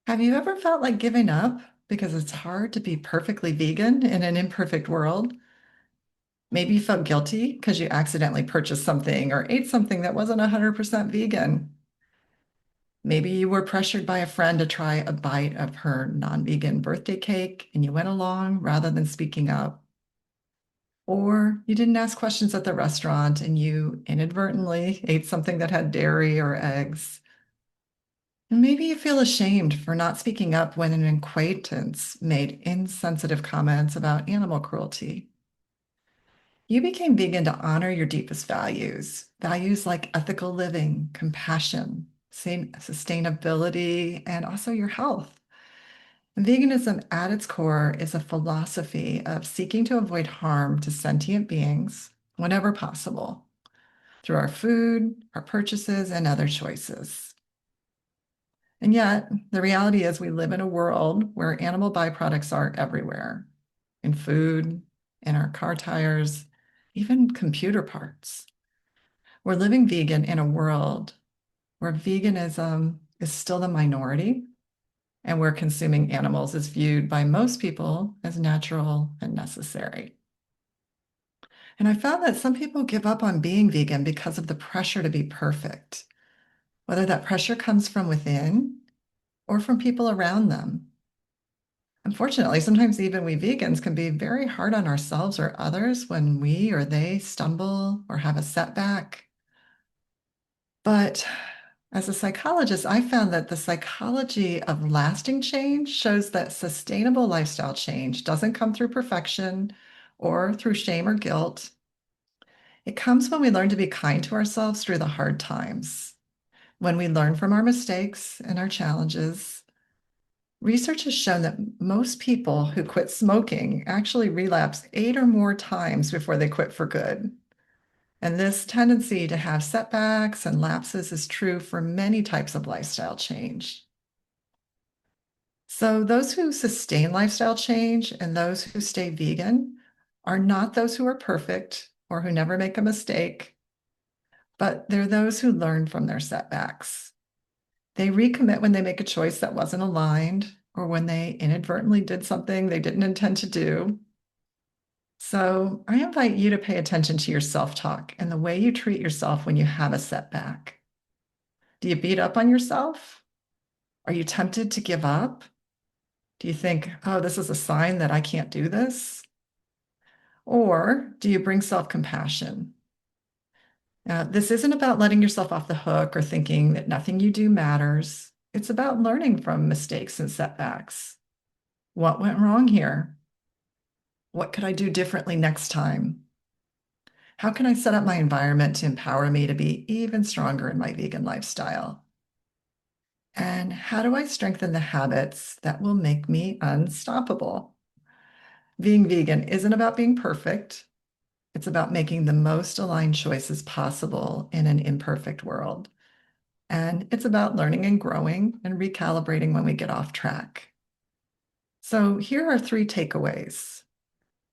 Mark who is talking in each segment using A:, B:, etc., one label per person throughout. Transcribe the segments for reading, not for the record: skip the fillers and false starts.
A: Have you ever felt like giving up because it's hard to be perfectly vegan in an imperfect world? Maybe you felt guilty because you accidentally purchased something or ate something that wasn't 100% vegan. Maybe you were pressured by a friend to try a bite of her non-vegan birthday cake and you went along rather than speaking up. Or you didn't ask questions at the restaurant and you inadvertently ate something that had dairy or eggs. And maybe you feel ashamed for not speaking up when an acquaintance made insensitive comments about animal cruelty. You became vegan to honor your deepest values, values like ethical living, compassion, sustainability, and also your health. And veganism at its core is a philosophy of seeking to avoid harm to sentient beings whenever possible through our food, our purchases, and other choices. And yet, the reality is we live in a world where animal byproducts are everywhere in food, in our car tires, even computer parts. We're living vegan in a world where veganism is still the minority and where consuming animals is viewed by most people as natural and necessary. And I found that some people give up on being vegan because of the pressure to be perfect, whether that pressure comes from within or from people around them. Unfortunately, sometimes even we vegans can be very hard on ourselves or others when we or they stumble or have a setback. But as a psychologist, I found that the psychology of lasting change shows that sustainable lifestyle change doesn't come through perfection or through shame or guilt. It comes when we learn to be kind to ourselves through the hard times, when we learn from our mistakes and our challenges. Research has shown that most people who quit smoking actually relapse 8 or more times before they quit for good. And this tendency to have setbacks and lapses is true for many types of lifestyle change. So, those who sustain lifestyle change and those who stay vegan are not those who are perfect or who never make a mistake, but they're those who learn from their setbacks. They recommit when they make a choice that wasn't aligned or when they inadvertently did something they didn't intend to do. So I invite you to pay attention to your self-talk and the way you treat yourself when you have a setback. Do you beat up on yourself? Are you tempted to give up? Do you think, oh, this is a sign that I can't do this? Or do you bring self-compassion? This isn't about letting yourself off the hook or thinking that nothing you do matters. It's about learning from mistakes and setbacks. What went wrong here? What could I do differently next time? How can I set up my environment to empower me to be even stronger in my vegan lifestyle? And how do I strengthen the habits that will make me unstoppable? Being vegan isn't about being perfect. It's about making the most aligned choices possible in an imperfect world. And it's about learning and growing and recalibrating when we get off track. So here are 3 takeaways.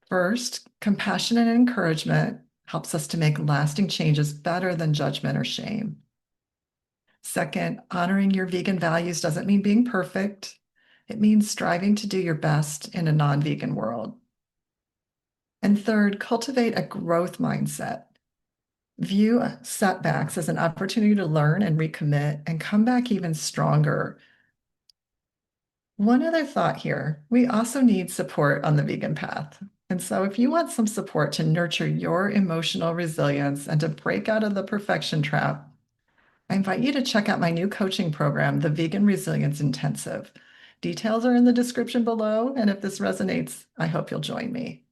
A: First, compassion and encouragement helps us to make lasting changes better than judgment or shame. Second, honoring your vegan values doesn't mean being perfect. It means striving to do your best in a non-vegan world. And third, cultivate a growth mindset. View setbacks as an opportunity to learn and recommit and come back even stronger. One other thought here, we also need support on the vegan path. And so if you want some support to nurture your emotional resilience and to break out of the perfection trap, I invite you to check out my new coaching program, the Vegan Resilience Intensive. Details are in the description below, and if this resonates, I hope you'll join me.